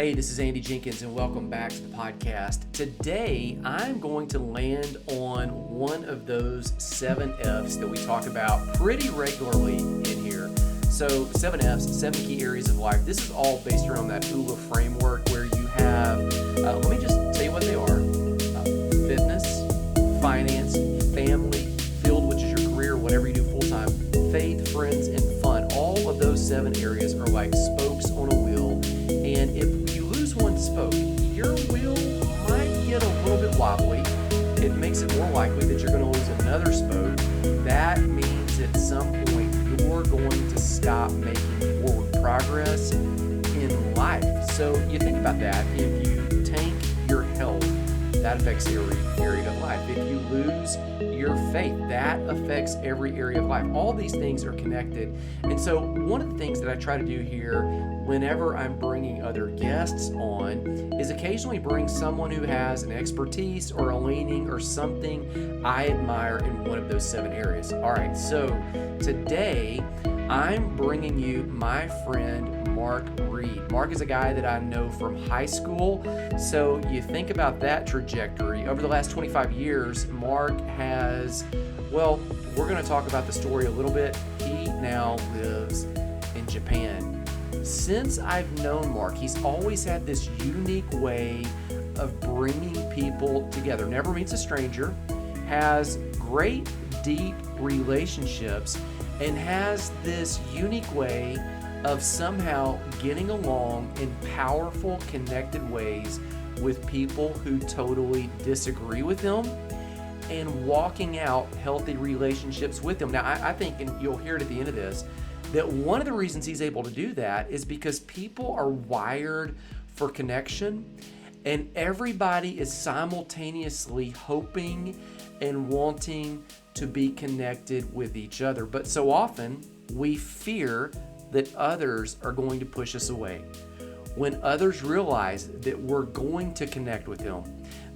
Hey, this is Andy Jenkins, and welcome back to the podcast. Today, I'm going to land on one of those 7 F's that we talk about pretty regularly in here. So 7 F's, 7 key areas of life. This is all based around that ULA framework where you have, let me just tell you what they are. Fitness, finance, family, field, which is your career, whatever you do full-time, faith, friends, and fun. All of those 7 areas are like spokes on a wheel. And if you lose one spoke, your wheel might get a little bit wobbly. It makes it more likely that you're going to lose another spoke. That means at some point you're going to stop making forward progress in life. So you think about that. If you tank your health, that affects every area of life. If you lose your faith, that affects every area of life. All these things are connected. And so one of the things that I try to do here whenever I'm bringing other guests on is occasionally bring someone who has an expertise or a leaning or something I admire in one of those 7 areas. All right, so today I'm bringing you my friend Mark Reed. Mark is a guy that I know from high school. So you think about that trajectory. Over the last 25 years, Mark has, well, we're going to talk about the story a little bit. He now lives in Japan. Since I've known Mark, he's always had this unique way of bringing people together. Never meets a stranger, has great, deep relationships, and has this unique way of somehow getting along in powerful, connected ways with people who totally disagree with him and walking out healthy relationships with them. Now, I think, and you'll hear it at the end of this, that one of the reasons he's able to do that is because people are wired for connection, and everybody is simultaneously hoping and wanting to be connected with each other. But so often we fear that others are going to push us away. When others realize that we're going to connect with them,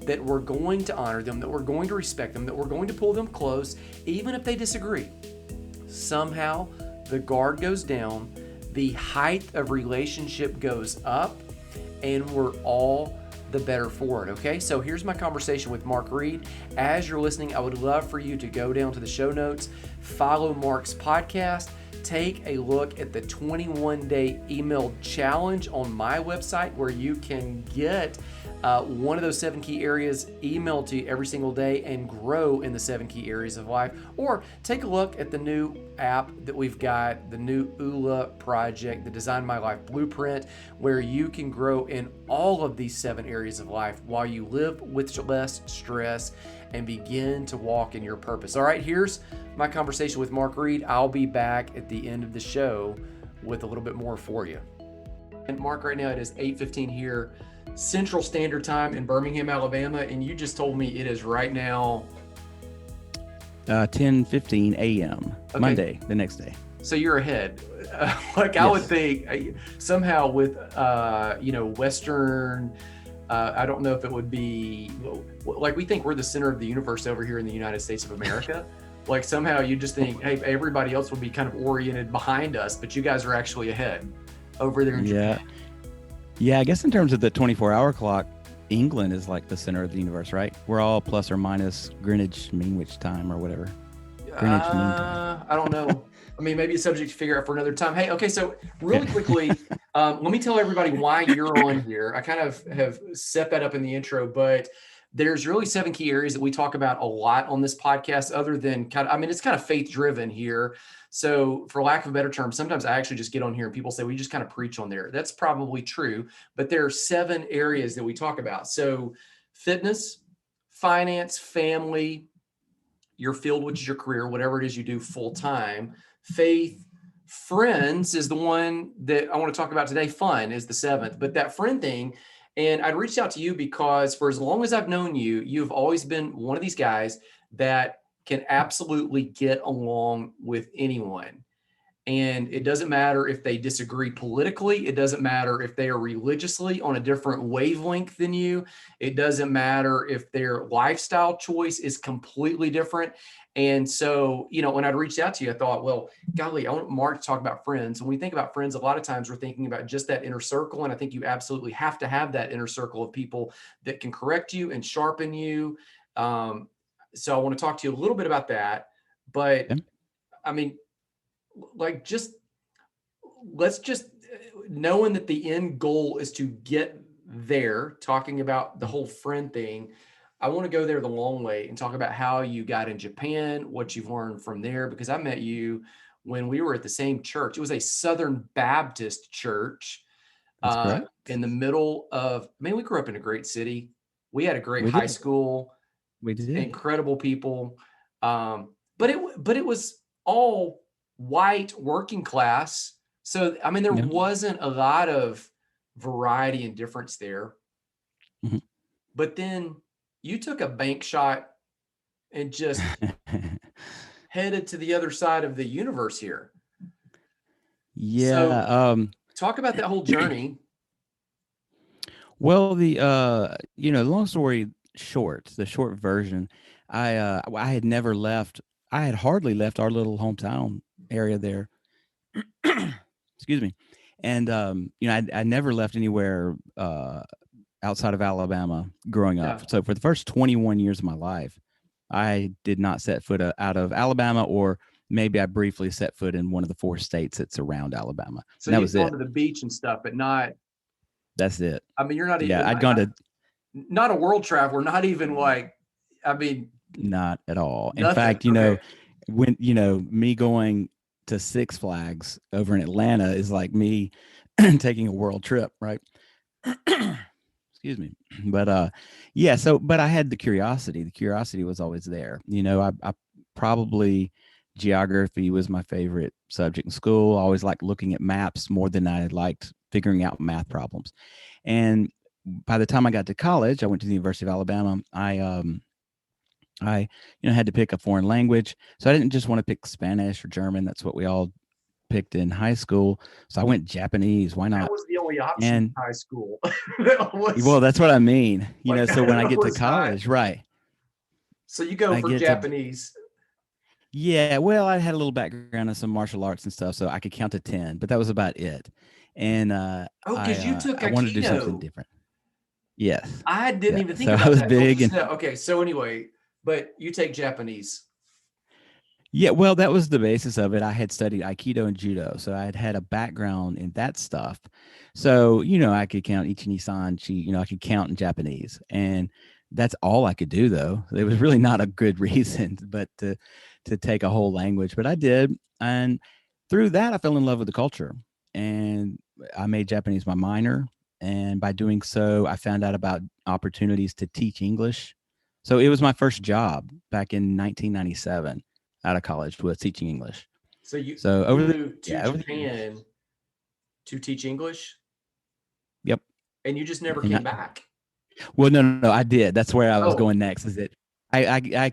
that we're going to honor them, that we're going to respect them, that we're going to pull them close, even if they disagree, somehow the guard goes down, the height of relationship goes up, and we're all the better for it, okay? So here's my conversation with Mark Reed. As you're listening, I would love for you to go down to the show notes, follow Mark's podcast, take a look at the 21-day email challenge on my website where you can get one of those 7 key areas emailed to you every single day and grow in the 7 key areas of life. Or take a look at the new app that we've got, the new ULA project, the Design My Life Blueprint, where you can grow in all of these 7 areas of life while you live with less stress and begin to walk in your purpose. All right, here's my conversation with Mark Reed. I'll be back at the end of the show with a little bit more for you. And Mark, right now it is 8:15 here, Central Standard Time in Birmingham, Alabama, and you just told me it is right now 10:15 a.m. Okay. Monday, the next day. So you're ahead. Yes. I would think somehow with Western. I don't know if it would be like we think we're the center of the universe over here in the United States of America. Like somehow you just think, hey, everybody else would be kind of oriented behind us, but you guys are actually ahead over there in Japan. Yeah, I guess in terms of the 24-hour clock, England is like the center of the universe, right? We're all plus or minus Greenwich Mean Witch time or whatever. Greenwich Mean Time. I don't know. I mean, maybe a subject to figure out for another time. Hey, okay, so really quickly, let me tell everybody why you're on here. I kind of have set that up in the intro, but there's really 7 key areas that we talk about a lot on this podcast other than it's kind of faith driven here. So for lack of a better term, sometimes I actually just get on here and people say, we just kind of preach on there. That's probably true, but there are 7 areas that we talk about. So fitness, finance, family, your field, which is your career, whatever it is you do full time, faith, friends is the one that I want to talk about today. Fun is the 7th, but that friend thing. And I'd reached out to you because for as long as I've known you, you've always been one of these guys that can absolutely get along with anyone. And it doesn't matter if they disagree politically. It doesn't matter if they are religiously on a different wavelength than you. It doesn't matter if their lifestyle choice is completely different. And so, when I'd reached out to you, I thought, well, golly, I want Mark to talk about friends. When we think about friends, a lot of times we're thinking about just that inner circle. And I think you absolutely have to have that inner circle of people that can correct you and sharpen you. So I want to talk to you a little bit about that. But Yeah. I mean, like, let's just knowing that the end goal is to get there, talking about the whole friend thing. I want to go there the long way and talk about how you got in Japan, what you've learned from there, because I met you when we were at the same church. It was a Southern Baptist church That's correct. in the middle of, we grew up in a great city. We had a great We high did. school, We did. incredible people. But it was all white working class. So, there Yeah. wasn't a lot of variety and difference there. Mhm. But then you took a bank shot and just headed to the other side of the universe here. Yeah. So talk about that whole journey. Well, long story short, the short version, I had never left. I had hardly left our little hometown area there. Excuse me. And I never left anywhere outside of Alabama growing up. Yeah. So for the first 21 years of my life, I did not set foot out of Alabama, or maybe I briefly set foot in one of the 4 states that's around Alabama. So And that you've was gone it. to the beach and stuff, but not, That's it. you're not Yeah, even, I'd gone to not a world traveler, not even like, not at all. In nothing. fact, Okay. when me going to Six Flags over in Atlanta is like me taking a world trip, right? Excuse me. But yeah, but I had the curiosity. The curiosity was always there. I probably geography was my favorite subject in school. I always liked looking at maps more than I liked figuring out math problems. And by the time I got to college, I went to the University of Alabama. I had to pick a foreign language. So I didn't just want to pick Spanish or German. That's what we all picked in high school. So I went Japanese. Why That not? was the only option in And high school. well, that's what I mean. So when I get to was not. college, right. So you go I for get to Japanese. Yeah, well, I had a little background in some martial arts and stuff, so I could count to 10, but that was about it. And Because you took I wanted to do something Aikido. different. Yes. I didn't Yeah. even think So I about was that till big just and now. Okay, so anyway, but you take Japanese. yeah, well, that was the basis of it. I had studied Aikido and Judo, so I had a background in that stuff. So, I could count Ichi San Chi, I could count in Japanese. And that's all I could do, though. It was really not a good reason, but to take a whole language. But I did. And through that, I fell in love with the culture. And I made Japanese my minor. And by doing so, I found out about opportunities to teach English. So it was my first job back in 1997 out of college was teaching English. So you So moved to over the years. Japan to teach English, Yep. and you just never And came back. well, no, I did. That's where I was Oh, going next. Is that I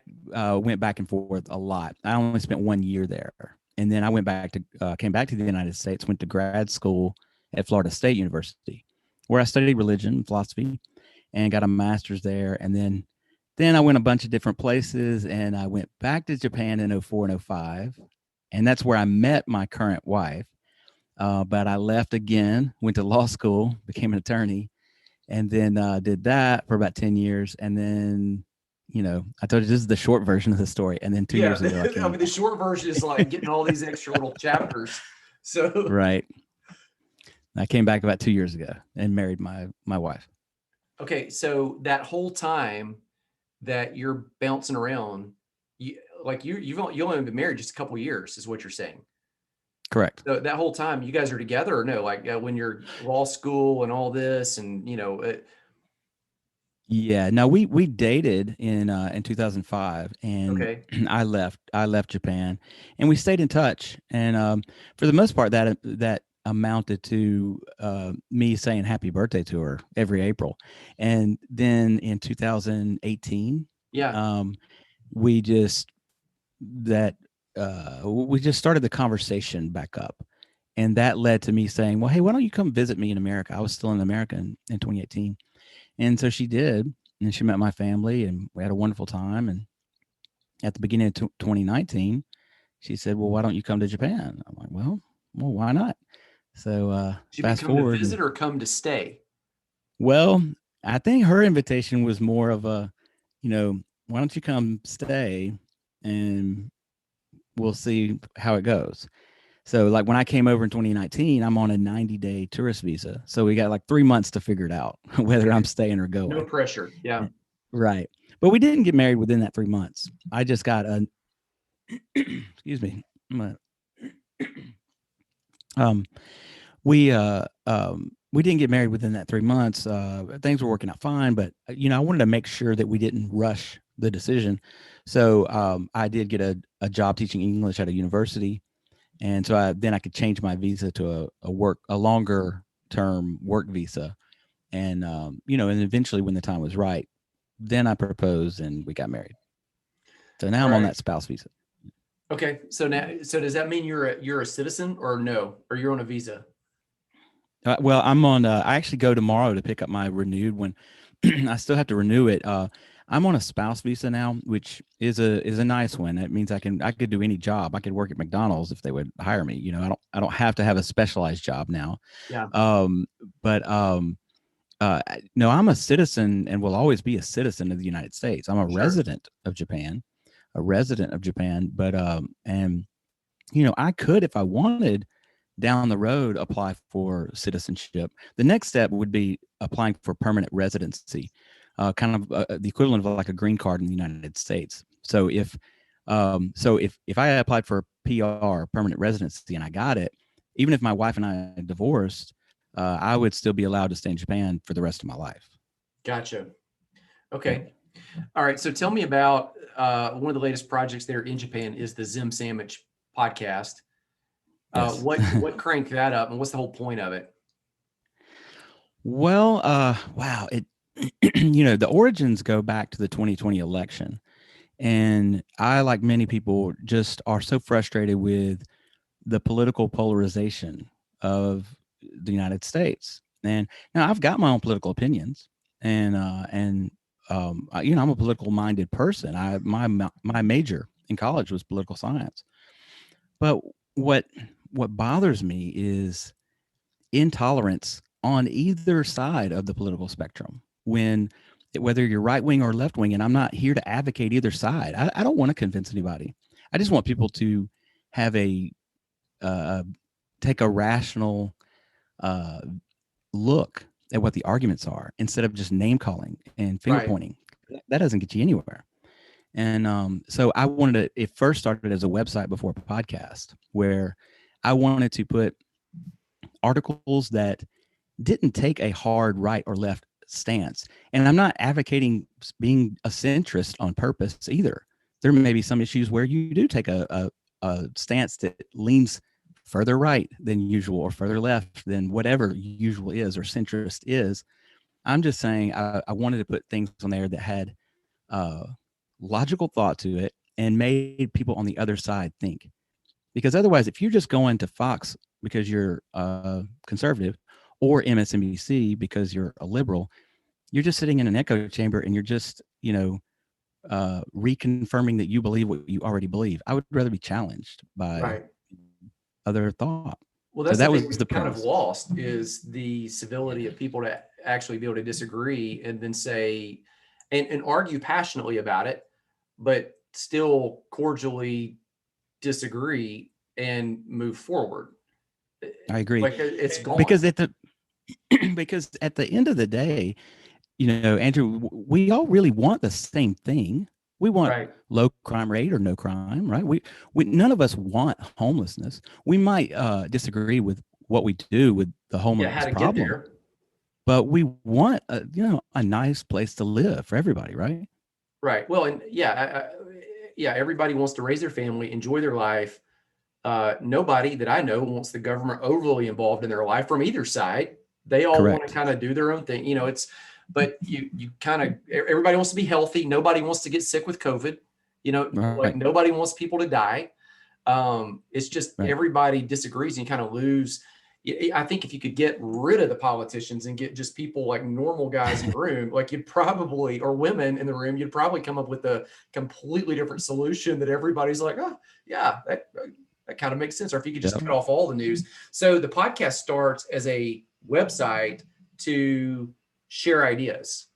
went back and forth a lot. I only spent 1 year there, and then I came back to the United States, went to grad school at Florida State University, where I studied religion and philosophy, and got a master's there. And then I went a bunch of different places, and I went back to Japan in 04 and 05, and that's where I met my current wife. But I left again, went to law school, became an attorney, and then did that for about 10 years. And then, I told you this is the short version of the story. And then 2 yeah. years ago, I came The short version is like getting all these extra little chapters. So right. I came back about 2 years ago and married my wife. okay, so that whole time that you're bouncing around, you've only been married just a couple of years, is what you're saying. Correct. So that whole time you guys are together, or no? Like when you're law school and all this, and Yeah. No, we dated in 2005, and okay. I left Japan, and we stayed in touch. And for the most part, that amounted to me saying happy birthday to her every April. And then in 2018, Yeah. we just that we just started the conversation back up. And that led to me saying, well, hey, why don't you come visit me in America? I was still in America in 2018. And so she did. And she met my family and we had a wonderful time. And at the beginning of 2019, she said, well, why don't you come to Japan? I'm like, well, why not? So Did you fast come to forward. visit or come to stay? Well, I think her invitation was more of a, why don't you come stay and we'll see how it goes. So like when I came over in 2019, I'm on a 90-day tourist visa. So we got like 3 months to figure it out whether I'm staying or going. No pressure. Yeah. Right. But we didn't get married within that 3 months. I just got a excuse me. Um we didn't get married within that 3 months. Things were working out fine, but I wanted to make sure that we didn't rush the decision. So I did get a job teaching English at a university. And so I could change my visa to a longer term work visa. And, and eventually when the time was right, then I proposed and we got married. So now I'm on that spouse visa. Okay. So does that mean you're a citizen or no, or you're on a visa? Well, I'm on, I actually go tomorrow to pick up my renewed one. I still have to renew it. I'm on a spouse visa now, which is a nice one. That means I could do any job. I could work at McDonald's if they would hire me. I don't have to have a specialized job now. Yeah. No, I'm a citizen and will always be a citizen of the United States. I'm a resident of Japan, But I could, if I wanted, down the road apply for citizenship. The next step would be applying for permanent residency. Kind of the equivalent of like a green card in the United States. So if I applied for PR, permanent residency, and I got it, even if my wife and I divorced, I would still be allowed to stay in Japan for the rest of my life. Gotcha. Okay. All right. So tell me about one of the latest projects there in Japan is the Zen Sammich podcast. Yes. What cranked that up, and what's the whole point of it? Well, wow. The origins go back to the 2020 election. And I, like many people, just are so frustrated with the political polarization of the United States. And now I've got my own political opinions, and I'm a political minded person. My major in college was political science. But what bothers me is intolerance on either side of the political spectrum. Whether you're right wing or left wing, and I'm not here to advocate either side. I don't want to convince anybody. I just want people to have take a rational look at what the arguments are instead of just name calling and finger pointing. That doesn't get you anywhere. And so I wanted to. It first started as a website before a podcast, where I wanted to put articles that didn't take a hard right or left stance. And I'm not advocating being a centrist on purpose either. There may be some issues where you do take a stance that leans further right than usual or further left than whatever usual is or centrist is. I'm just saying I wanted to put things on there that had logical thought to it and made people on the other side think. Because otherwise, if you're just going to Fox because you're conservative or MSNBC because you're a liberal, you're just sitting in an echo chamber and you're just, reconfirming that you believe what you already believe. I would rather be challenged by other thought. Well, that's that was the kind of lost is the civility of people to actually be able to disagree and then say and argue passionately about it, but still cordially disagree and move forward. I agree. Like it's gone. Because at the end of the day, Andrew, we all really want the same thing. We want low crime rate or no crime, right? We none of us want homelessness. We might disagree with what we do with the homeless problem, but we want a nice place to live for everybody, right? Right. Well, and everybody wants to raise their family, enjoy their life. Nobody that I know wants the government overly involved in their life from either side. They all want to kind of do their own thing. But you kind of, everybody wants to be healthy. Nobody wants to get sick with COVID. Like nobody wants people to die. It's just Right. everybody disagrees and you kind of lose. I think if you could get rid of the politicians and get just people like normal guys in the room, like you'd probably, or women in the room, you'd probably come up with a completely different solution that everybody's like, oh yeah, that kind of makes sense. Or if you could just Yep. cut off all the news. So the podcast starts as a website to share ideas,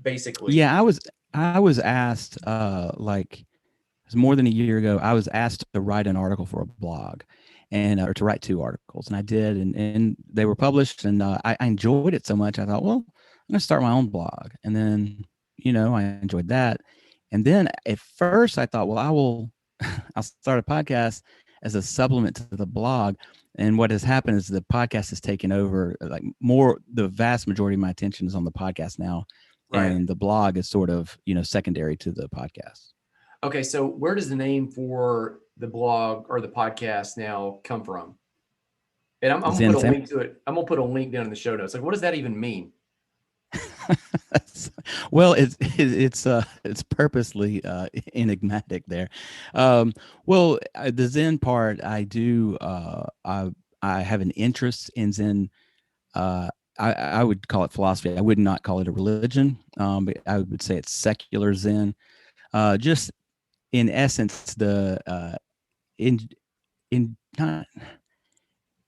basically. Yeah, I was asked like it was more than a year ago. I was asked to write an article for a blog, and or to write 2 articles, and I did, and they were published, and I enjoyed it so much. I thought, well, I'm gonna start my own blog, and then I enjoyed that, and then at first I thought, well, I'll start a podcast as a supplement to the blog. And what has happened is the podcast has taken over, like more, the vast majority of my attention is on the podcast now. Right. And the blog is sort of, secondary to the podcast. Okay. So where does the name for the blog or the podcast now come from? And I'm going to put a link to it. I'm going to put a link down in the show notes. Like, what does that even mean? Well, it's purposely enigmatic there. Well, the Zen part, I do. I have an interest in Zen. I would call it philosophy. I would not call it a religion. But I would say it's secular Zen. Just in essence, in not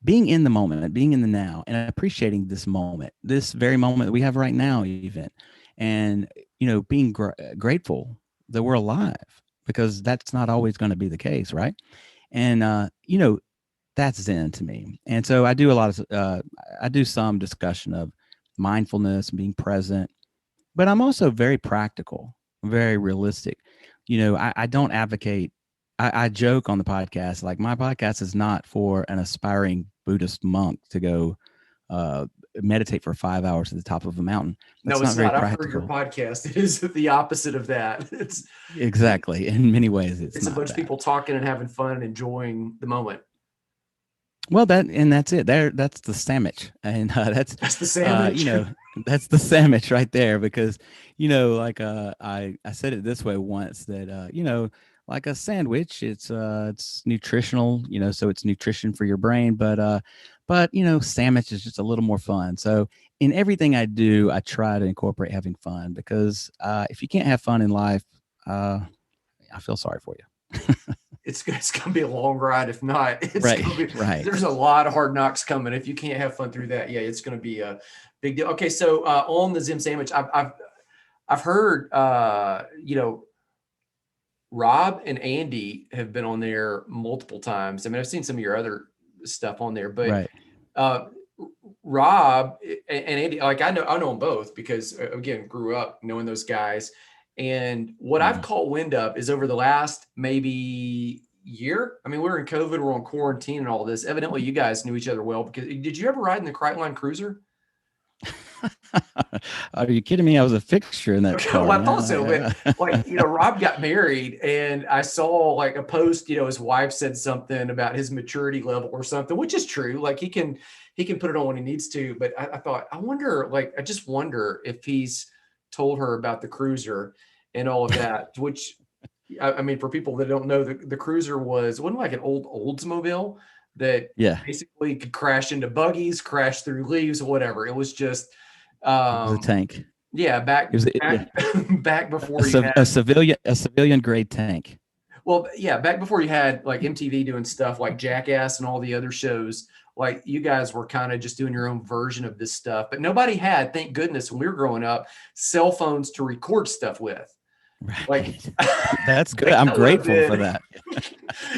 being in the moment, being in the now, and appreciating this moment, this very moment that we have right now, even, and being grateful that we're alive, because that's not always going to be the case, right? And that's Zen to me. And so I do I do some discussion of mindfulness and being present, but I'm also very practical, very realistic. I don't advocate. I joke on the podcast, like my podcast is not for an aspiring Buddhist monk to go meditate for 5 hours at the top of a mountain. That's no, it's not. I've heard your podcast. It is the opposite of that. It's exactly, in many ways, it's a bunch of people talking and having fun and enjoying the moment. Well, that's it. That's the Sammich, and that's the Sammich. That's the Sammich right there. Because like I said it this way once, that like a sandwich, it's nutritional, so it's nutrition for your brain, but sandwich is just a little more fun. So in everything I do, I try to incorporate having fun, because if you can't have fun in life, I feel sorry for you. It's going to be a long ride. If not, right. There's a lot of hard knocks coming. If you can't have fun through that, yeah, it's going to be a big deal. Okay. So on the Zen Sammich, I've heard, Rob and Andy have been on there multiple times. I mean, I've seen some of your other stuff on there, but right. Rob and Andy, like I know them both because again, grew up knowing those guys. And what I've caught wind of is over the last maybe year. I mean, we're in COVID, we're on quarantine and all this. Evidently, you guys knew each other well, because did you ever ride in the Kreitline Cruiser? Are you kidding me? I was a fixture in that car. Well, I thought so, but like, Rob got married, and I saw like a post, his wife said something about his maturity level or something, which is true. Like he can put it on when he needs to. But I thought, I just wonder if he's told her about the Cruiser and all of that, which, I mean, for people that don't know, the Cruiser wasn't like an old Oldsmobile that basically could crash into buggies, crash through leaves, or whatever. It was just it was a tank. Yeah, back before you had a civilian grade tank. Well, yeah, back before you had like MTV doing stuff like Jackass and all the other shows. Like you guys were kind of just doing your own version of this stuff, but nobody had, thank goodness, when we were growing up, cell phones to record stuff with. Right. Like that's good. I'm grateful for that.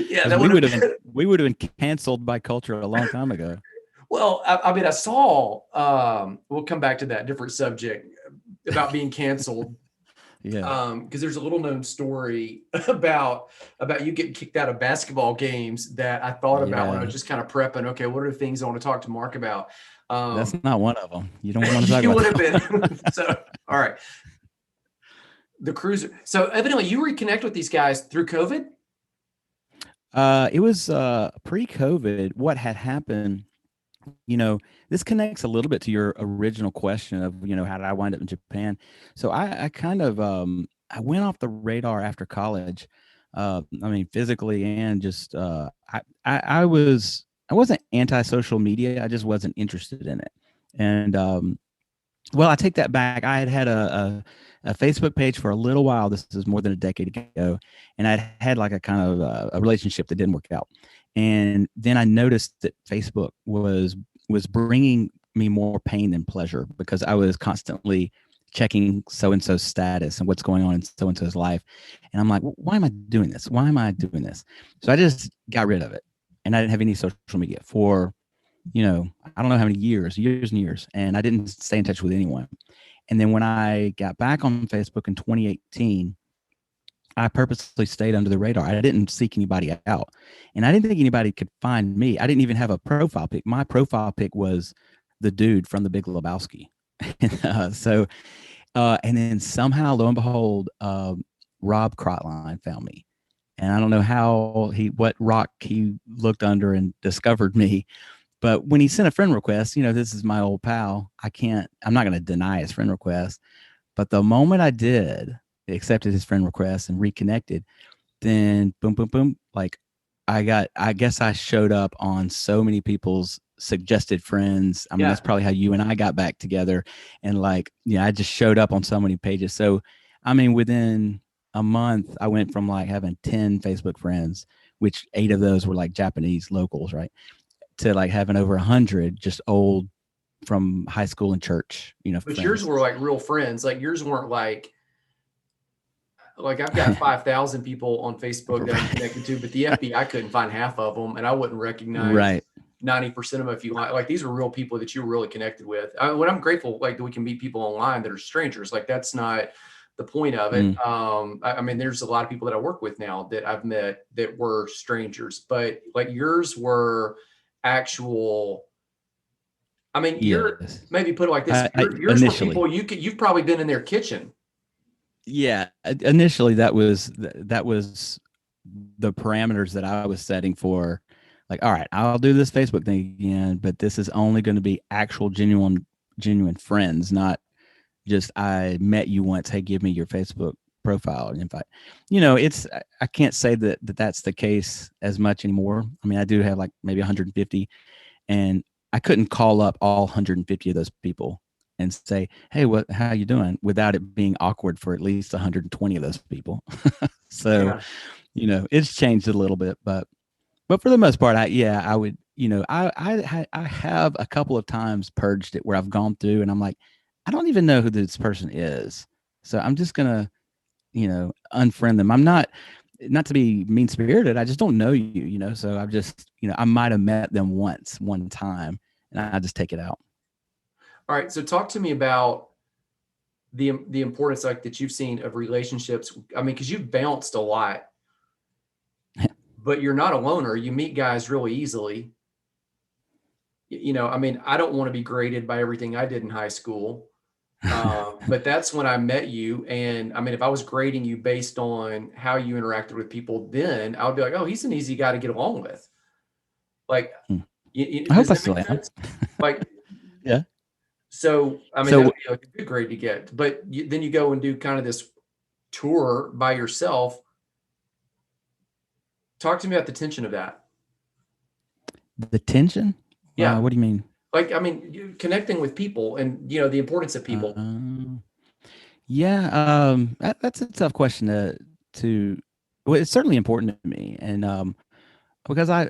Yeah, we would have been canceled by culture a long time ago. Well, I mean, I saw. We'll come back to that different subject about being canceled. Yeah. Because there's a little known story about you getting kicked out of basketball games that I thought about when I was just kind of prepping. Okay, what are the things I want to talk to Mark about? That's not one of them. You don't want to talk about. You would have been. So, all right. The Cruiser. So evidently you reconnect with these guys through COVID? It was pre-COVID. What had happened, this connects a little bit to your original question of, how did I wind up in Japan? So I kind of, I went off the radar after college. I mean, physically and just I wasn't anti-social media. I just wasn't interested in it. And well, I take that back. I had a Facebook page for a little while. This is more than a decade ago, and I'd had like a kind of a relationship that didn't work out. And then I noticed that Facebook was bringing me more pain than pleasure because I was constantly checking so and so's status and what's going on in so and so's life. And I'm like, why am I doing this? Why am I doing this? So I just got rid of it, and I didn't have any social media for I don't know how many years and years. And I didn't stay in touch with anyone. And then when I got back on Facebook in 2018, I purposely stayed under the radar. I didn't seek anybody out. And I didn't think anybody could find me. I didn't even have a profile pic. My profile pic was the dude from the Big Lebowski. And then somehow, lo and behold, Rob Crotline found me. And I don't know what rock he looked under and discovered me. But when he sent a friend request, this is my old pal. I'm not going to deny his friend request. But the moment I did, accepted his friend request and reconnected, then boom, boom, boom. Like I guess I showed up on so many people's suggested friends. I mean, that's probably how you and I got back together. And I just showed up on so many pages. So, I mean, within a month, I went from like having 10 Facebook friends, which 8 of those were like Japanese locals, right? To like having over 100 just old from high school and church, But friends. Yours were like real friends. Like yours weren't like I've got 5,000 people on Facebook that I'm connected to, but the FBI couldn't find half of them, and I wouldn't recognize 90% of them if you like. These are real people that you're really connected with. When I'm grateful, like that we can meet people online that are strangers. Like that's not the point of it. I mean, there's a lot of people that I work with now that I've met that were strangers, but like yours were actual. I mean, maybe put it like this. Yours were people you've probably been in their kitchen. Yeah, initially that was the parameters that I was setting for. Like, all right, I'll do this Facebook thing again, but this is only going to be actual genuine friends, not just I met you once. Hey, give me your Facebook profile and invite. I can't say that that's the case as much anymore. I mean, I do have like maybe 150, and I couldn't call up all 150 of those people and say, hey, how you doing? Without it being awkward for at least 120 of those people. So, it's changed a little bit, but for the most part, I would, I have a couple of times purged it where I've gone through and I'm like, I don't even know who this person is. So I'm just going to, unfriend them. I'm not to be mean spirited. I just don't know you, so I've just, I might've met them one time and I just take it out. All right. So talk to me about the importance like that you've seen of relationships. I mean, cause you've bounced a lot, but you're not a loner. You meet guys really easily. I mean, I don't want to be graded by everything I did in high school. But that's when I met you. And I mean, if I was grading you based on how you interacted with people, then I would be like, oh, he's an easy guy to get along with. Like, I hope I still am. Like, yeah. So, I mean, that would be like a good grade to get, but then you go and do kind of this tour by yourself. Talk to me about the tension of that. The tension? Yeah. What do you mean? Like, I mean, connecting with people and, the importance of people. That's a tough question well, it's certainly important to me. And because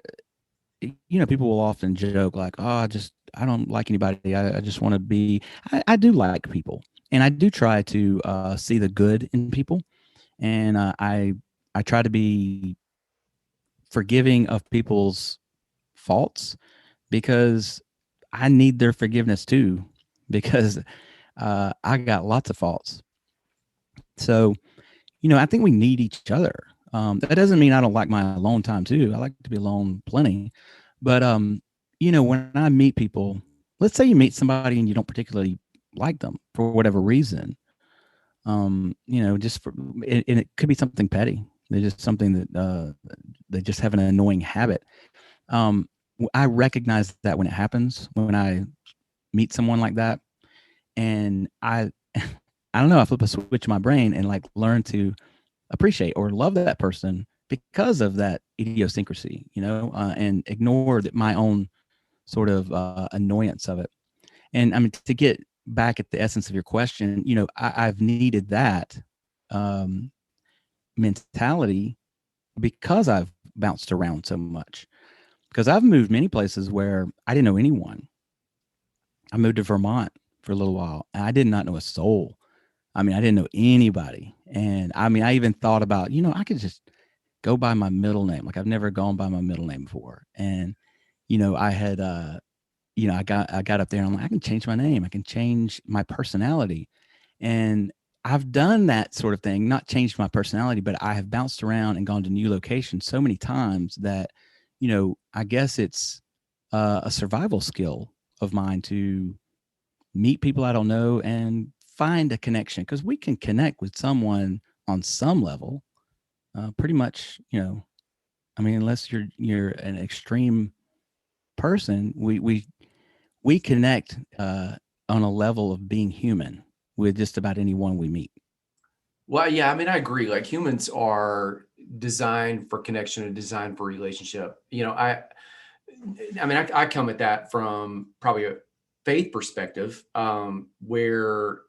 people will often joke like, oh, I don't like anybody. I just want to be, I do like people, and I do try to see the good in people. And I try to be forgiving of people's faults because I need their forgiveness too, because I got lots of faults. So, I think we need each other. That doesn't mean I don't like my alone time too. I like to be alone plenty. But, when I meet people, let's say you meet somebody and you don't particularly like them for whatever reason, and it could be something petty. They're just something that they just have an annoying habit. I recognize that when it happens, when I meet someone like that, and I don't know, I flip a switch in my brain and like learn to appreciate or love that person because of that idiosyncrasy, and ignore my own sort of annoyance of it. And I mean, to get back at the essence of your question, I've needed that um, mentality because I've bounced around so much. Because I've moved many places where I didn't know anyone. I moved to Vermont for a little while, and I did not know a soul. I mean, I didn't know anybody. And I mean, I even thought about, I could just go by my middle name. Like I've never gone by my middle name before. And, I had, I got up there and I'm like, I can change my name. I can change my personality. And I've done that sort of thing, not changed my personality, but I have bounced around and gone to new locations so many times that, I guess it's a survival skill of mine to meet people I don't know and find a connection, because we can connect with someone on some level, pretty much, I mean, unless you're an extreme person, we connect on a level of being human with just about anyone we meet. Well, yeah, I mean, I agree. Like humans are designed for connection and designed for relationship. I mean, I come at that from probably a faith perspective, where,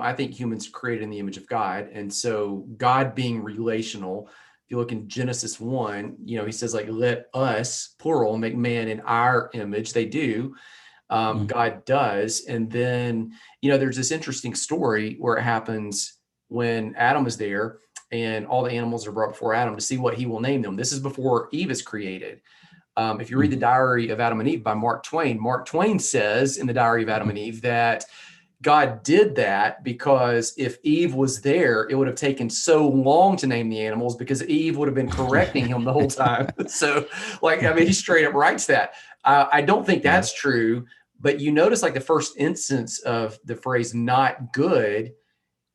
I think humans are created in the image of God. And so God being relational, if you look in Genesis 1, he says like, let us, plural, make man in our image. They do. Mm. God does. And then, there's this interesting story where it happens when Adam is there and all the animals are brought before Adam to see what he will name them. This is before Eve is created. If you read the Diary of Adam and Eve by Mark Twain says in the Diary of Adam and Eve that God did that because if Eve was there, it would have taken so long to name the animals because Eve would have been correcting him the whole time. So, like, I mean, he straight up writes that. I don't think Yeah. that's true, but you notice like the first instance of the phrase not good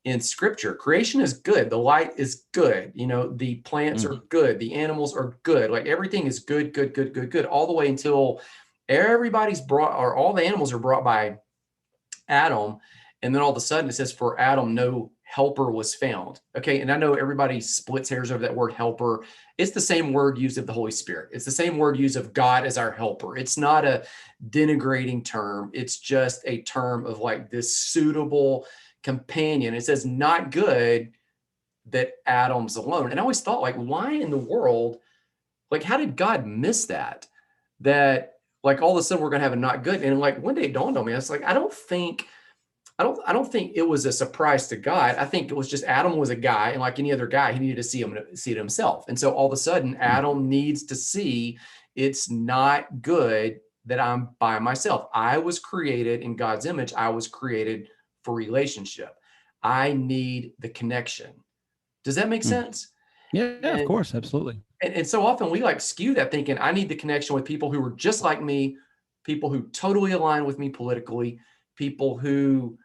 in scripture. Creation is good. The light is good. The plants are good. The animals are good. Like everything is good, good, good, good, good, all the way until everybody's brought, or all the animals are brought by Adam. And then all of a sudden it says, for Adam, no helper was found. Okay. And I know everybody splits hairs over that word helper. It's the same word used of the Holy Spirit. It's the same word used of God as our helper. It's not a denigrating term. It's just a term of like this suitable companion. It says not good that Adam's alone. And I always thought like, why in the world, like, how did God miss that? That like all of a sudden we're going to have a not good. And like one day it dawned on me, I was like, I don't think it was a surprise to God. I think it was just Adam was a guy, and like any other guy, he needed to see it himself. And so all of a sudden, Adam needs to see it's not good that I'm by myself. I was created in God's image. I was created for relationship. I need the connection. Does that make sense? Yeah, of And, course, absolutely. and so often we like skew that thinking I need the connection with people who are just like me, people who totally align with me politically, people who,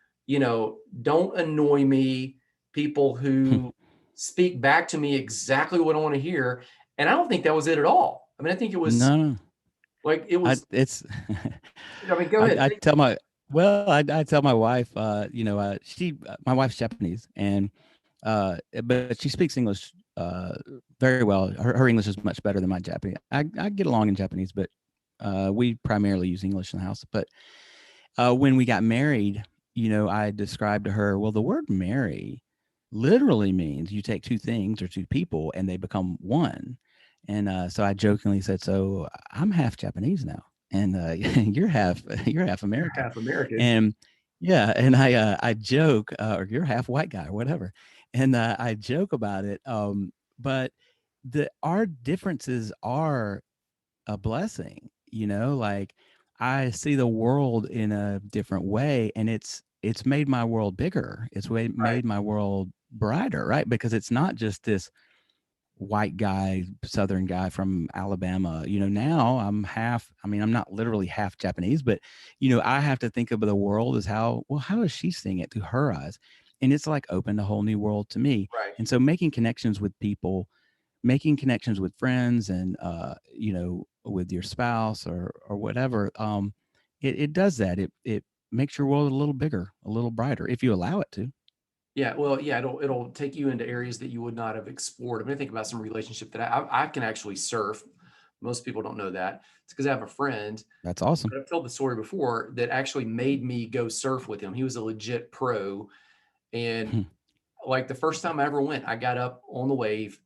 don't annoy me, people who speak back to me exactly what I want to hear. And I don't think that was it at all. I mean, I think it was No, like, it was, it's. I mean, go ahead. I tell my I tell my wife, my wife's Japanese, and but she speaks English very well. Her English is much better than my Japanese. I get along in Japanese, but we primarily use English in the house. But when we got married, I described to her, well, the word marry literally means you take two things or two people and they become one. And so I jokingly said, so I'm half Japanese now, and you're half American. Half American. And yeah, and I joke, or you're half white guy or whatever, and I joke about it. But our differences are a blessing, like I see the world in a different way, and it's made my world bigger. It's Right. made my world brighter, right? Because it's not just this white guy, southern guy from Alabama. Now I mean, I'm not literally half Japanese, but I have to think of the world as how is she seeing it through her eyes? And it's like opened a whole new world to me. Right. And so making connections with people, making connections with friends, and with your spouse or whatever, it does that. It makes your world a little bigger, a little brighter, if you allow it to. Yeah, well, yeah, it'll take you into areas that you would not have explored. I mean, think about some relationship that I can actually surf. Most people don't know that. It's because I have a friend, That's awesome. I've told the story before, that actually made me go surf with him. He was a legit pro. And Hmm. like the first time I ever went, I got up on the wave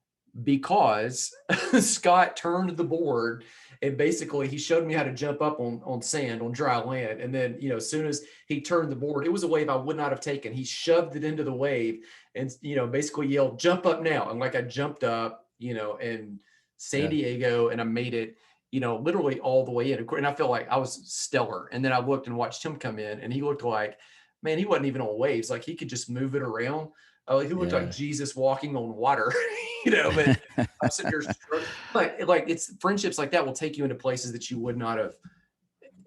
because Scott turned the board and basically he showed me how to jump up on sand on dry land. And then, as soon as he turned the board, it was a wave I would not have taken. He shoved it into the wave and, basically yelled, "Jump up now." And like I jumped up, in San Yeah. Diego, and I made it, literally all the way in. And I felt like I was stellar. And then I looked and watched him come in, and he looked like, man, he wasn't even on waves. Like he could just move it around. He looked like Yeah. Jesus walking on water, but I'm sitting here, but like it's friendships like that will take you into places that you would not have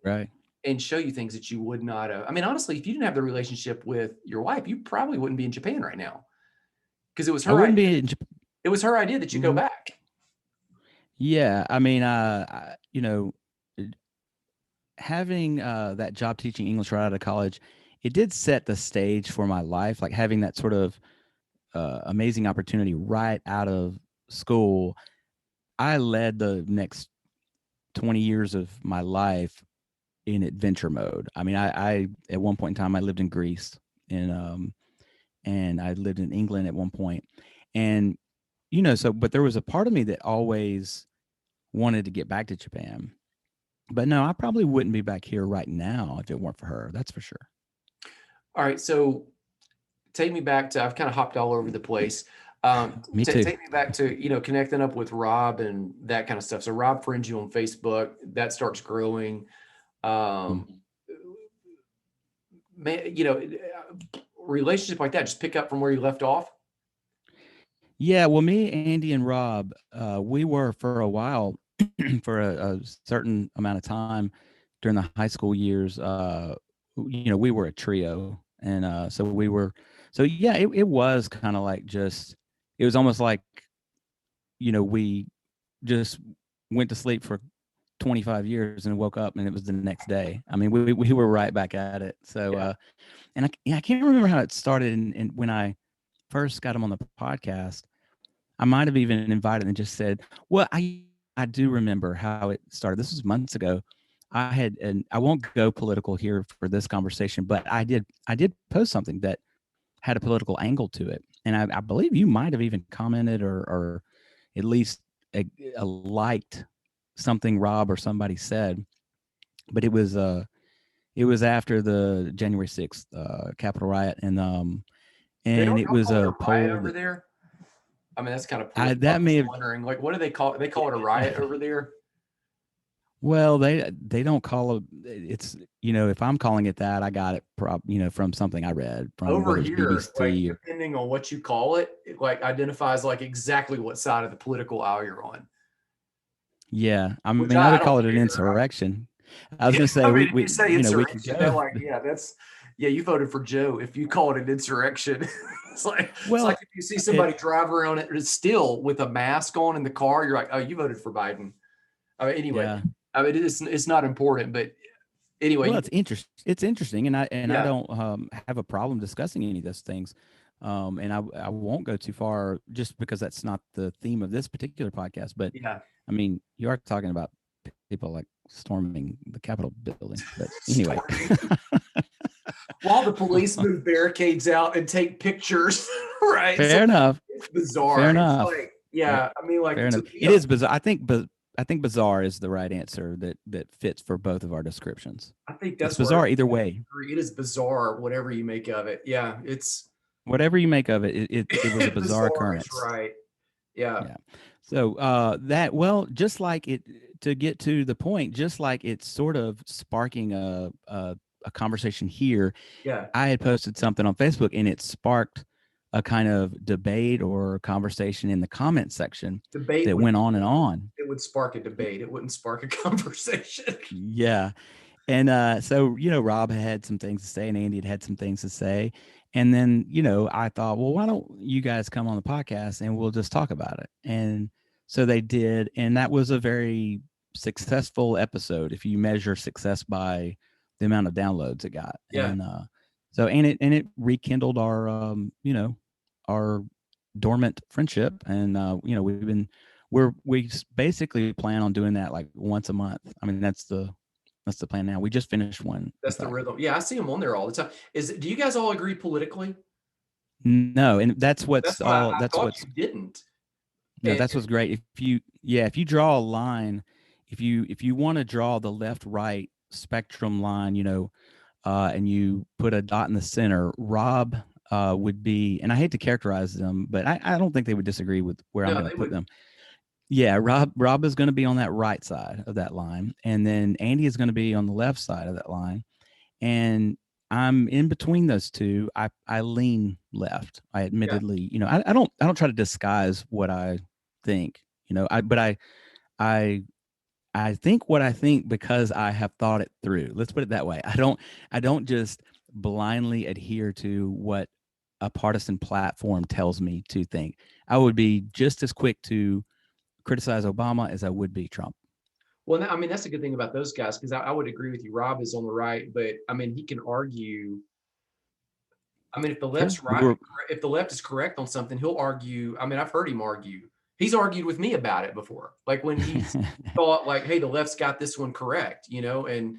Right. and show you things that you would not have. I mean, honestly, if you didn't have the relationship with your wife, you probably wouldn't be in Japan right now because it was I her wouldn't idea. be in It was her idea that you go Japan. back. Yeah. I mean, having that job teaching English right out of college, it did set the stage for my life. Like having that sort of amazing opportunity right out of school, I led the next 20 years of my life in adventure mode. I mean, I at one point in time I lived in Greece and I lived in England at one point, and but there was a part of me that always wanted to get back to Japan. But no, I probably wouldn't be back here right now if it weren't for her. That's for sure. All right, so take me back to, I've kind of hopped all over the place. Me too. Take me back to, connecting up with Rob and that kind of stuff. So Rob friends you on Facebook, that starts growing. Mm. Um, man, relationship like that, just pick up from where you left off. Yeah, well, me, Andy, and Rob, we were for a while, for a certain amount of time during the high school years. We were a trio, and so we were. So yeah, it was kind of like just. It was almost like, we just went to sleep for 25 years and woke up and it was the next day. I mean, we were right back at it. So, Yeah. and I can't remember how it started. And when I first got him on the podcast, I might have even invited and just said, well, I do remember how it started. This was months ago. And I won't go political here for this conversation, but I did post something that had a political angle to it. And I believe you might have even commented or at least a liked something Rob or somebody said, but it was after the January 6th Capitol riot, and They don't it y'all was call it a a riot poll over that there? I mean, that's kind of political. that I'm may just have. wondering, like, what do they call it? They call it a riot over there? Well, they don't call it. It's if I'm calling it that, I got it from something I read from Over whether it's here, like, BBC or depending on what you call it, it like identifies like exactly what side of the political aisle you're on. yeah. I Which mean, I I would don't call it an care. insurrection. I was Yeah, gonna say I mean, if we you say we could insurrection, go. that like, yeah, yeah, you voted for Joe. If you call it an insurrection, it's like Well, if you see it somebody drive around it still with a mask on in the car, you're like, oh, you voted for Biden. I mean, anyway, yeah. I mean, it's not important, but anyway, Well, it's interesting, and I yeah, don't have a problem discussing any of those things, and I won't go too far just because that's not the theme of this particular podcast. But yeah. I mean, you are talking about people like storming the Capitol building. But anyway, Storming while the police move barricades out and take pictures, right? So fair enough. it's Fair bizarre. It's enough. like, Fair, yeah, I mean, fair like enough. It is bizarre. I think bizarre is the right answer that fits for both of our descriptions. I think It's that's where bizarre either way. it is bizarre, whatever you make of it. Yeah, it's Whatever you make of it, it was a bizarre bizarre is occurrence. right. Yeah, Yeah. So just like it, to get to the point, just like it's sort of sparking a conversation here. yeah. I had posted something on Facebook and it sparked a kind of debate or conversation in the comment section Debate that would went on and on. it would spark a debate. It wouldn't spark a conversation. Yeah. And so, Rob had some things to say and Andy had some things to say. And then, I thought, well, why don't you guys come on the podcast and we'll just talk about it? And so they did. And that was a very successful episode if you measure success by the amount of downloads it got. Yeah. And So and it rekindled our our dormant friendship, and we basically plan on doing that like once a month. I mean, that's the plan now. We just finished one, in That's the fact. rhythm. Yeah, I see them on there all the time. Do you guys all agree politically? No, and That's why I that's thought what's you didn't. no, that's what's great. If you draw a line, if you want to draw the left right spectrum line, and you put a dot in the center, Rob would be, and I hate to characterize them, but I don't think they would disagree with where I'm No, going they to put would. them. Yeah, Rob is going to be on that right side of that line, and then Andy is going to be on the left side of that line, and I'm in between those two. I lean left. I Yeah. admittedly, I don't try to disguise what I think, I I think what I think because I have thought it through. Let's put it that way. I don't just blindly adhere to what a partisan platform tells me to think. I would be just as quick to criticize Obama as I would be Trump. Well, I mean, that's a good thing about those guys because I would agree with you. Rob is on the right, but I mean, he can argue. I mean, if the Sure. left's right, if the left is correct on something, he'll argue. I mean, I've heard him argue. He's argued with me about it before, like when he's thought, like, "Hey, the left's got this one correct," and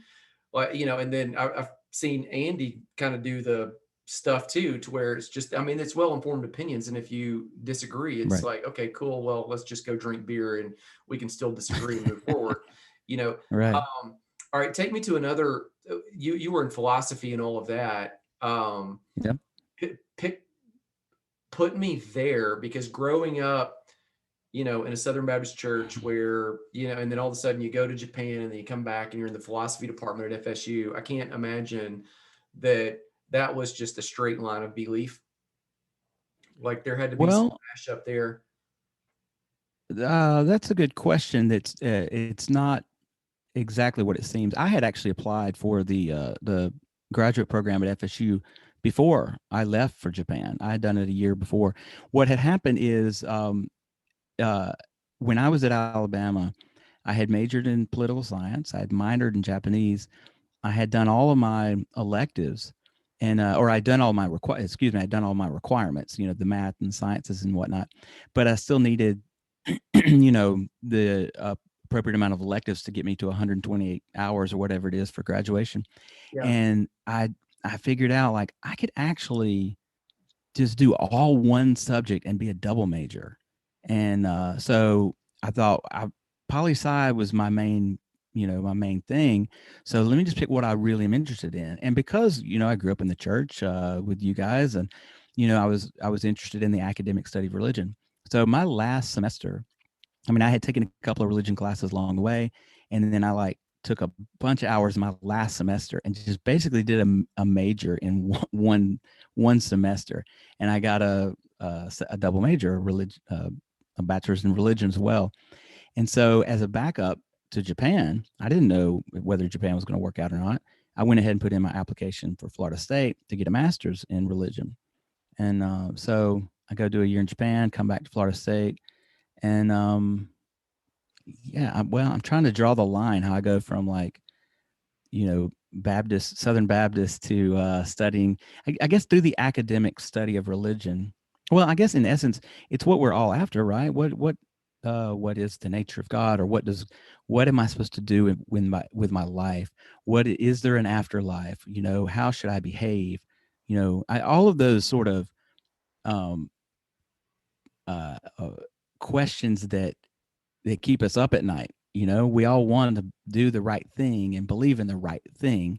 like, and then I've seen Andy kind of do the stuff too, to where it's just, I mean, it's well-informed opinions, and if you disagree, it's Right. like, okay, cool, well, let's just go drink beer, and we can still disagree and move forward. You know, Right. all right, take me to another. You were in philosophy and all of that. Yeah. Pick put me there because growing up, in a Southern Baptist church where, and then all of a sudden you go to Japan and then you come back and you're in the philosophy department at FSU. I can't imagine that that was just a straight line of belief. Like there had to be some Well, mash up there. that's a good question. It's not exactly what it seems. I had actually applied for the graduate program at FSU before I left for Japan. I had done it a year before. What had happened is uh, when I was at Alabama, I had majored in political science. I had minored in Japanese. I had done all of my electives, and or I'd done all my I'd done all my requirements. The math and sciences and whatnot, but I still needed, the appropriate amount of electives to get me to 128 hours or whatever it is for graduation. Yeah. And I figured out like I could actually just do all one subject and be a double major. And so I thought poli sci was my main thing. So let me just pick what I really am interested in. And because, I grew up in the church with you guys, and, I was interested in the academic study of religion. So my last semester, I mean, I had taken a couple of religion classes along the way, and then I like took a bunch of hours in my last semester and just basically did a major in one semester, and I got a double major, a bachelor's in religion as well. And so, as a backup to Japan, I didn't know whether Japan was going to work out or not. I went ahead and put in my application for Florida State to get a master's in religion, and so I go do a year in Japan, come back to Florida State, and yeah, I'm trying to draw the line how I go from like, Baptist, Southern Baptist to studying, I guess through the academic study of religion. Well, I guess in essence, it's what we're all after, right? What is the nature of God, or what am I supposed to do with my life? What is there an afterlife? How should I behave? All of those sort of um, uh, uh, questions that keep us up at night. We all want to do the right thing and believe in the right thing.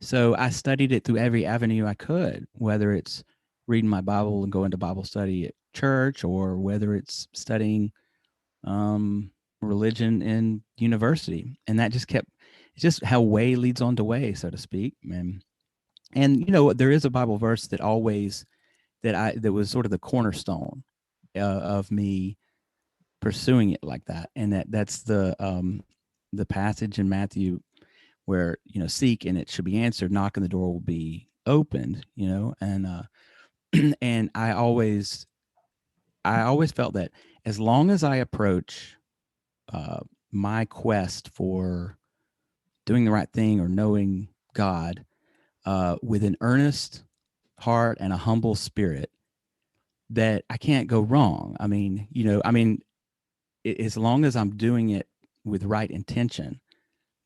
So I studied it through every avenue I could, whether it's reading my Bible and going to Bible study at church, or whether it's studying religion in university. And that just it's just how way leads on to way, so to speak. And there is a Bible verse that was sort of the cornerstone of me pursuing it like that. And that's the passage in Matthew where, seek and it should be answered, knock and the door will be opened, and and I always felt that as long as I approach uh, my quest for doing the right thing or knowing God with an earnest heart and a humble spirit, that I can't go wrong. I mean, as long as I'm doing it with right intention,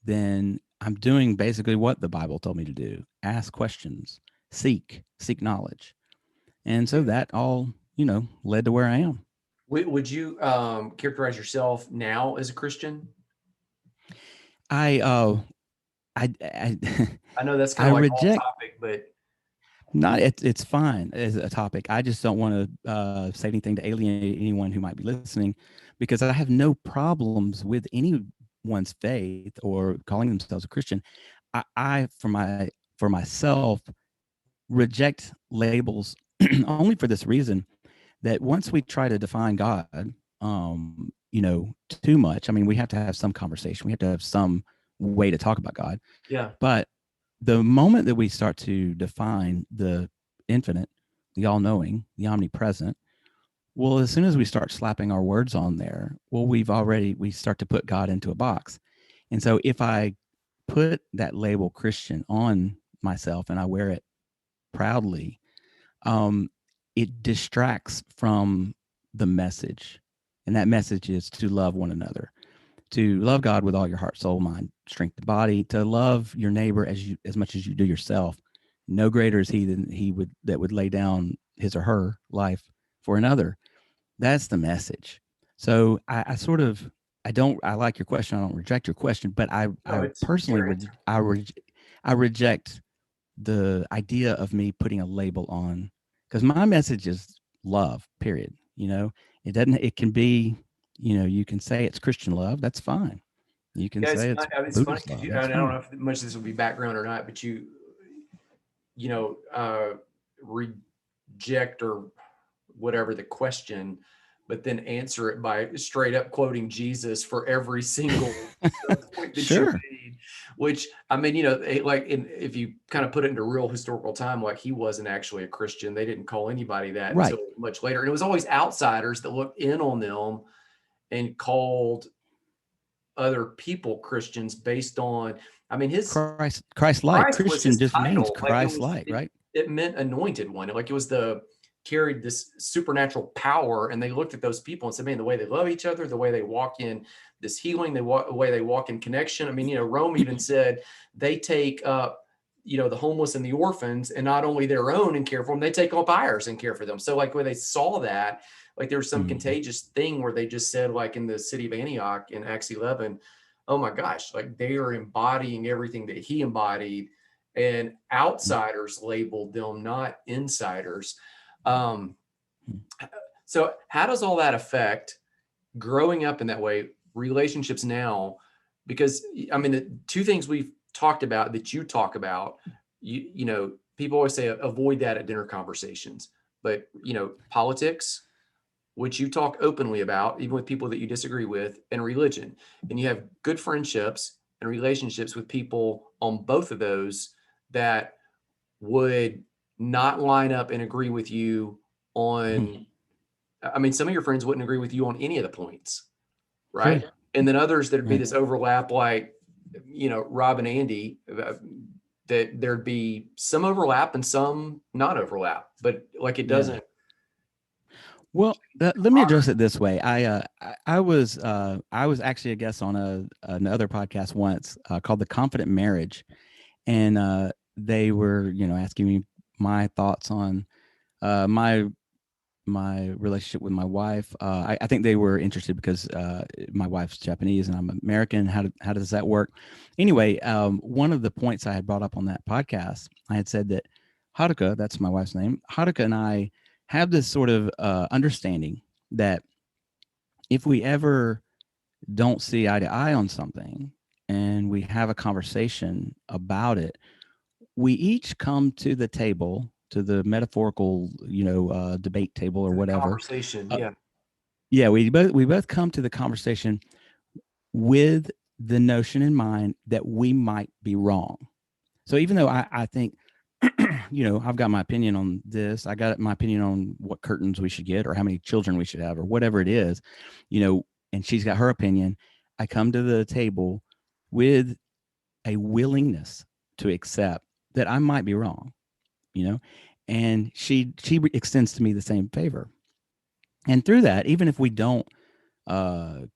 then I'm doing basically what the Bible told me to do: ask questions, seek knowledge. And so that all, led to where I am. Would you characterize yourself now as a Christian? I, I, I know that's kind I of like off reject. topic, but Not it's fine as a topic. I just don't want to say anything to alienate anyone who might be listening, because I have no problems with anyone's faith or calling themselves a Christian. I for myself reject labels only for this reason, that once we try to define God, too much. I mean, we have to have some conversation. We have to have some way to talk about God. yeah, But the moment that we start to define the infinite, the all-knowing, the omnipresent, well, as soon as we start slapping our words on there, well, we start to put God into a box. And so if I put that label Christian on myself and I wear it proudly, it distracts from the message. And that message is to love one another, to love God with all your heart, soul, mind, strength, and body, to love your neighbor as much as you do yourself. No greater is he than that would lay down his or her life for another. That's the message. So I like your question. I don't reject your question, but no, I it's personally fair answer. I reject the idea of me putting a label on, because my message is love, period. It can be, you can say it's Christian love. That's fine. You can Yeah, say it's it's funny Buddhist because love. you, That's and I don't fine. know if much of this will be background or not, but you know, uh, reject or whatever the question, but then answer it by straight up quoting Jesus for every single point that you Sure. made. Which I mean, if you kind of put it into real historical time, like he wasn't actually a Christian. They didn't call anybody that Right. until much later, and it was always outsiders that looked in on them and called other people Christians based on. I mean, his Christ-like. Christ was Christian his just means title. Like Christ-like, right? it meant anointed one. Like it was carried this supernatural power. And they looked at those people and said, man, the way they love each other, the way they walk in this healing, the way they walk in connection. I mean, Rome even said they take up, the homeless and the orphans, and not only their own and care for them, they take up ours and care for them. So like when they saw that, like there was some Mhm. contagious thing where they just said, like in the city of Antioch in Acts 11, oh my gosh, like they are embodying everything that he embodied, and outsiders labeled them, not insiders. Um, so how does all that affect growing up in that way, relationships now? Because I mean, the two things we've talked about that you talk about, people always say avoid that at dinner conversations, but politics, which you talk openly about, even with people that you disagree with, and religion. And you have good friendships and relationships with people on both of those that would not line up and agree with you on, I mean, some of your friends wouldn't agree with you on any of the points, Sure. right? And then others, there'd be Right. this overlap, like, Rob and Andy, that there'd be some overlap and some not overlap, but like it Yeah. doesn't. Well, let me address it this way. I was actually a guest on another podcast once called The Confident Marriage, and they were asking me my thoughts on my relationship with my wife. I think they were interested because my wife's Japanese and I'm American. How does that work? Anyway, one of the points I had brought up on that podcast, I had said that Haruka, that's my wife's name, Haruka and I have this sort of understanding that if we ever don't see eye to eye on something and we have a conversation about it, we each come to the table, to the metaphorical, debate table or whatever. Conversation, Uh, yeah. yeah, we both come to the conversation with the notion in mind that we might be wrong. So even though I think, I've got my opinion on this, I got my opinion on what curtains we should get or how many children we should have or whatever it is, and she's got her opinion. I come to the table with a willingness to accept that I might be wrong, you know, And she extends to me the same favor. And through that, even if we don't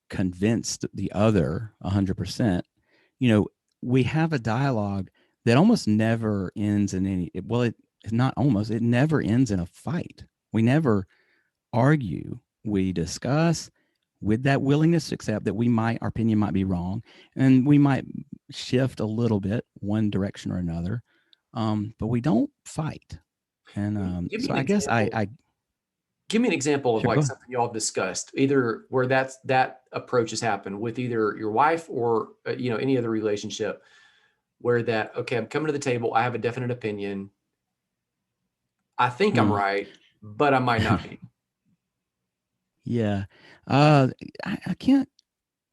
convince the other 100%, you know, we have a dialogue that almost never ends in any, well, it's not almost, it never ends in a fight. We never argue. We discuss with that willingness to accept that our opinion might be wrong, and we might shift a little bit one direction or another, but we don't fight. And Give me so an I guess example. Give me an example of sure, go like ahead. something y'all have discussed, either where that approach has happened with either your wife or any other relationship where that, okay, I'm coming to the table, I have a definite opinion, I think I'm Hmm. right, but I might not be. Yeah. I can't,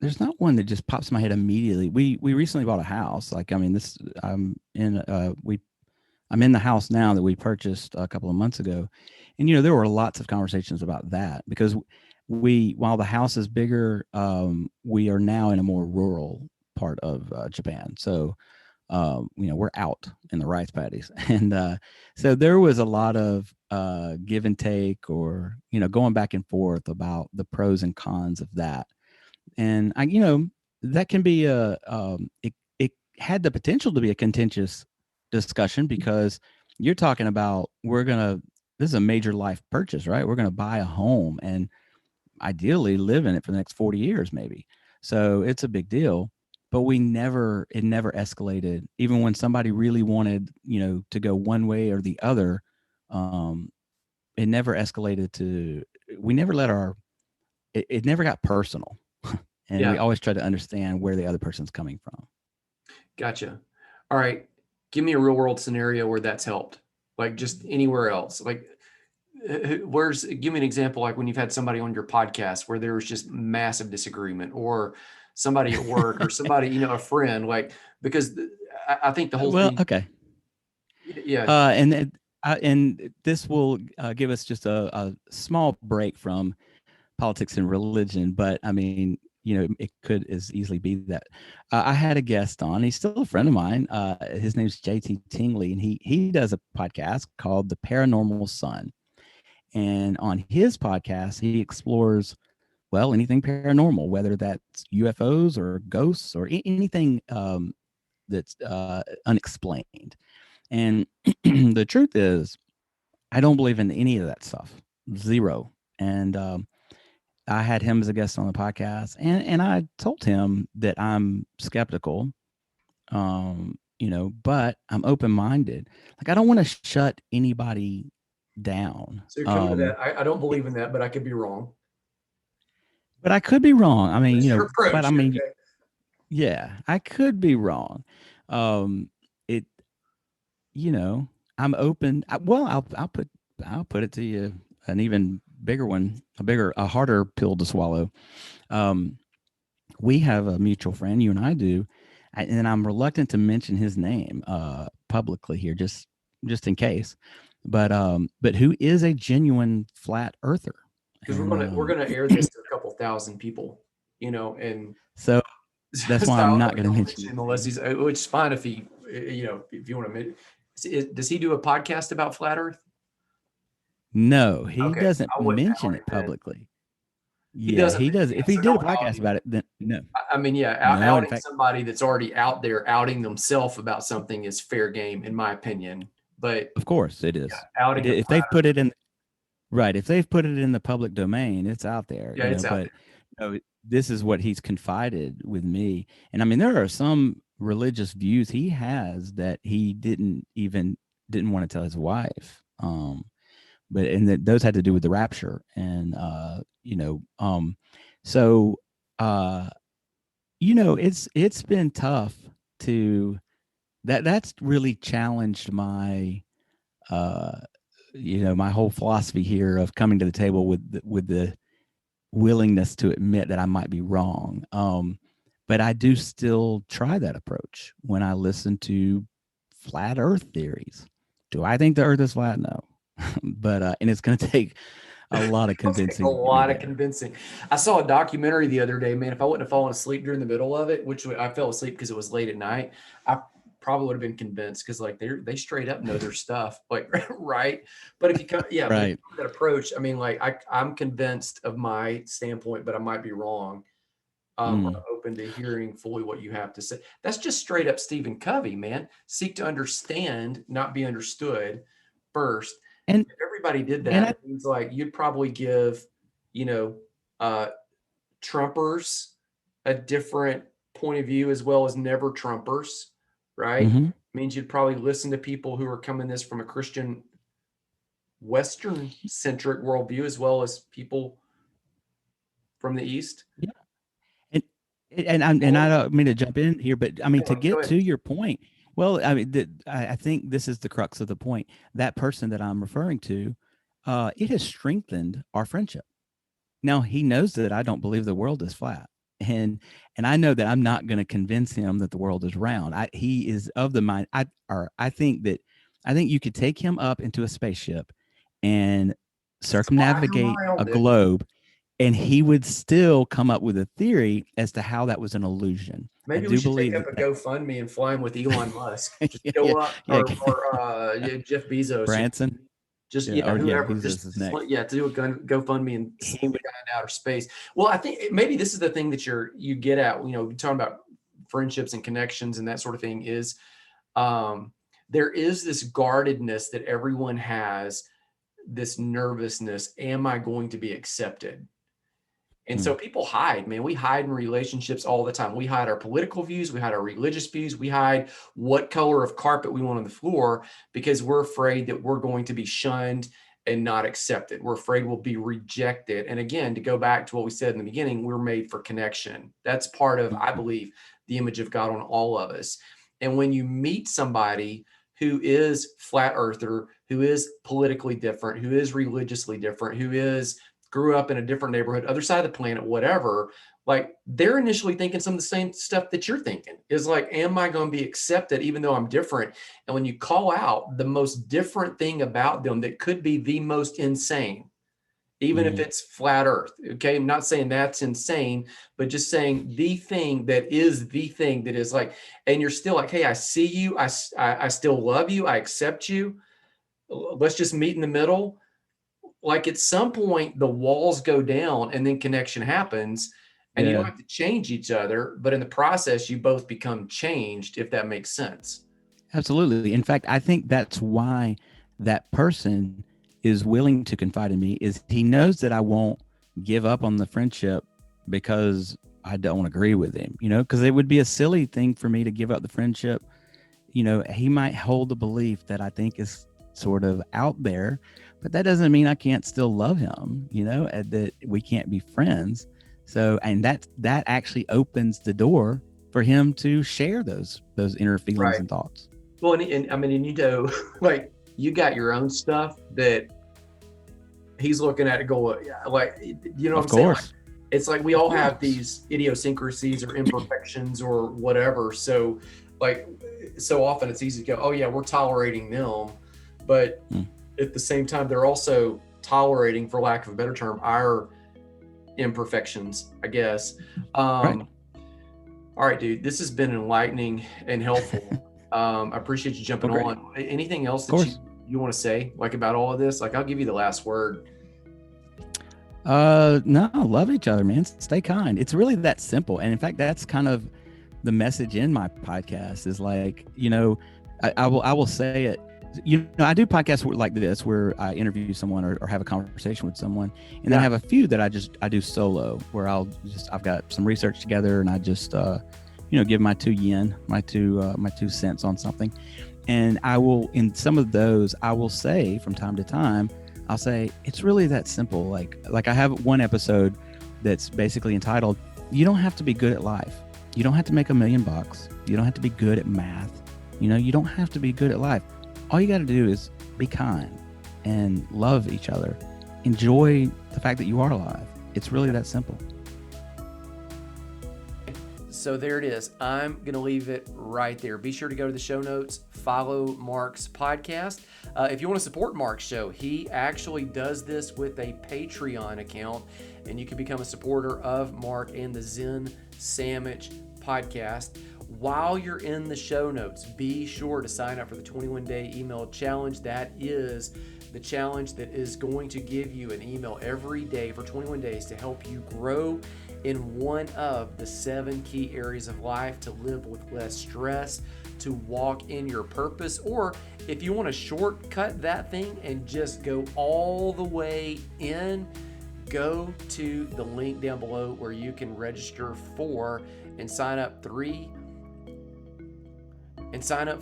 there's not one that just pops in my head immediately. We recently bought a house. Like, I mean, this, I'm in the house now that we purchased a couple of months ago. And, there were lots of conversations about that because while the house is bigger, we are now in a more rural part of Japan. So, we're out in the rice paddies. And so there was a lot of give and take, or, going back and forth about the pros and cons of that. And that can be it had the potential to be a contentious discussion because you're talking about, this is a major life purchase, right? We're going to buy a home and ideally live in it for the next 40 years, maybe. So it's a big deal, but it never escalated. Even when somebody really wanted, to go one way or the other, um, it never escalated we never let it never got personal. And we Yeah, always try to understand where the other person's coming from. gotcha. All right, give me a real world scenario where that's helped, like just anywhere else. Like, give me an example, like when you've had somebody on your podcast where there was just massive disagreement, or somebody at work, or somebody, a friend, like, because I think the whole Well, thing, okay. yeah. And this will give us just a small break from politics and religion, but I mean, it could as easily be that. I had a guest on. He's still a friend of mine. His name's JT Tingley, and he does a podcast called The Paranormal Sun. And on his podcast, he explores, well, anything paranormal, whether that's UFOs or ghosts or anything that's unexplained. And the truth is, I don't believe in any of that stuff. Zero. And I had him as a guest on the podcast, and I told him that I'm skeptical, but I'm open minded. Like, I don't want to shut anybody down. So you're coming to that. I don't believe in that, but I could be wrong. But I could be wrong. I mean, That's your but I approach. mean, Okay. yeah, I could be wrong. It, you know, I'm open. Well, I'll put it to you, an even bigger one, a harder pill to swallow. Um, we have a mutual friend, you and I do, and I'm reluctant to mention his name publicly here, just in case. But who is a genuine flat earther, Because and we're gonna air this to a couple thousand people, and so that's so why I'm not we going to don't mention mention his him unless name. he's, which is fine if he, if you want to. Does he do a podcast about flat Earth? No, he Okay, doesn't I wouldn't mention out him it then. publicly. He Yeah, doesn't he mention does. it, If he so did a don't out podcast him. about it, then no, I mean, yeah, no. In outing fact, somebody that's already out there, outing themselves about something is fair game, in my opinion. But of course it yeah, is. outing a If flat they've put it in, right, if they've put it in the public domain, it's out there, yeah, it's out but this is what he's confided with me. And I mean, there are some religious views he has that he didn't want to tell his wife. But and that those had to do with the rapture. And so uh it's been tough to that's really challenged my uh my whole philosophy here of coming to the table with the willingness to admit that I might be wrong. But I do still try that approach when I listen to flat earth theories. Do I think the earth is flat? No. But and it's going to take a lot of It'll take a convincing to get me lot of there. convincing. I saw a documentary the other day, man. If I wouldn't have fallen asleep during the middle of it, which I fell asleep because it was late at night, I probably would have been convinced because like they straight up know their stuff, like right. But if you come, yeah, but if you Right. come with that approach, I mean, like I'm convinced of my standpoint, but I might be wrong. Or Mm. open to hearing fully what you have to say. That's just straight up Stephen Covey, man. Seek to understand, not be understood first. And If everybody did and that, I it means like you'd probably give, you know, uh, Trumpers a different point of view as well as never Trumpers, right? mhm. Means you'd probably listen to people who are coming this from a Christian Western centric worldview as well as people from the East. Yeah. And I don't mean to jump in here, but I mean to Go get ahead. to your point. Well, I mean, I think this is the crux of the point. That person that I'm referring to, it has strengthened our friendship. Now he knows that I don't believe the world is flat, and I know that I'm not going to convince him that the world is round. He is of the mind. I think you could take him up into a spaceship and Fly circumnavigate a around it. globe, and he would still come up with a theory as to how that was an illusion. I Maybe we do should take believe up that. a GoFundMe and fly him with Elon Musk. Just Yeah, yeah, go up, yeah. or yeah, Jeff Bezos, Branson. just Yeah, yeah, or yeah, whoever. Bezos is next. Yeah, to do a GoFundMe and send He the would. guy in outer space. Well, I think maybe this is the thing that you get at. You know, talking about friendships and connections and that sort of thing is, there is this guardedness that everyone has. This nervousness. Am I going to be accepted? And so Mm, people hide, man. We hide in relationships all the time. We hide our political views. We hide our religious views. We hide what color of carpet we want on the floor because we're afraid that we're going to be shunned and not accepted. We're afraid we'll be rejected. And again, to go back to what we said in the beginning, we're made for connection. That's part of, I mm, believe, the image of God on all of us. And when you meet somebody who is flat earther, who is politically different, who is religiously different, who is grew up in a different neighborhood, other side of the planet, whatever, like they're initially thinking some of the same stuff that you're thinking is like, am I going to be accepted even though I'm different? And when you call out the most different thing about them that could be the most insane, even if mm. it's flat earth, okay, I'm not saying that's insane, but just saying the thing that is the thing that is like, and you're still like, hey, I see you, I still love you, I accept you, let's just meet in the middle. Like at some point the walls go down and then connection happens, and you don't Yeah, have to change each other, but in the process you both become changed, if that makes sense. absolutely. In fact, I think that's why that person is willing to confide in me is he knows that I won't give up on the friendship because I don't agree with him, because it would be a silly thing for me to give up the friendship. He might hold the belief that I think is sort of out there, but that doesn't mean I can't still love him, and that we can't be friends. So, and that actually opens the door for him to share those inner feelings Right. and thoughts. Well, and I mean, and like you got your own stuff that he's looking at it going, yeah, like, what Of I'm saying? Like, course. it's like we Of all have course. these idiosyncrasies or imperfections or whatever. So like, so often it's easy to go, oh yeah, we're tolerating them. But Mm. at the same time, they're also tolerating, for lack of a better term, our imperfections, I guess. Right. All right, dude, this has been enlightening and helpful. I appreciate you jumping Well, great. on. Anything else Of that course. you want to say, like about all of this? Like, I'll give you the last word. No, love each other, man. Stay kind. It's really that simple. And in fact, that's kind of the message in my podcast is like, I will say it. I do podcasts like this where I interview someone or have a conversation with someone, and then I have a few that I do solo where I've got some research together and I just give my 2 yen, my 2 cents on something, and I will in some of those I will say from time to time I'll say it's really that simple. Like I have one episode that's basically entitled, "You don't have to be good at life. You don't have to make $1 million. You don't have to be good at math. You don't have to be good at life. All you got to do is be kind and love each other. Enjoy the fact that you are alive. It's really that simple." So there it is. I'm going to leave it right there. Be sure to go to the show notes, follow Mark's podcast. If you want to support Mark's show, he actually does this with a Patreon account, and you can become a supporter of Mark and the Zen Sammich podcast. While you're in the show notes, be sure to sign up for the 21-day email challenge. That is the challenge that is going to give you an email every day for 21 days to help you grow in one of the 7 key areas of life, to live with less stress, to walk in your purpose. Or if you want to shortcut that thing and just go all the way in, go to the link down below where you can register for and sign up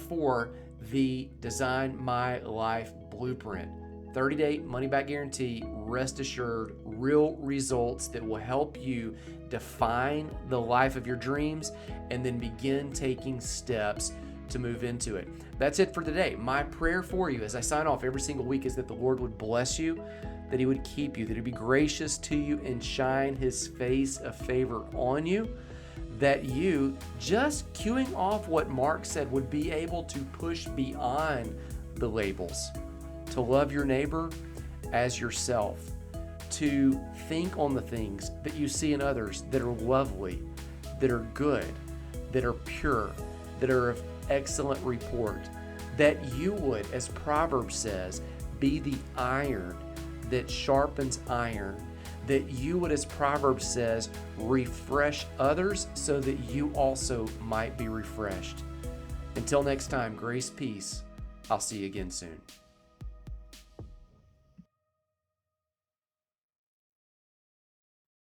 for the Design My Life Blueprint. 30-day money-back guarantee, rest assured, real results that will help you define the life of your dreams and then begin taking steps to move into it. That's it for today. My prayer for you as I sign off every single week is that the Lord would bless you, that He would keep you, that He'd be gracious to you and shine His face of favor on you, that you, just cueing off what Mark said, would be able to push beyond the labels, to love your neighbor as yourself, to think on the things that you see in others that are lovely, that are good, that are pure, that are of excellent report, that you would, as Proverbs says, be the iron that sharpens iron, that you would, as Proverbs says, refresh others so that you also might be refreshed. Until next time, grace, peace. I'll see you again soon.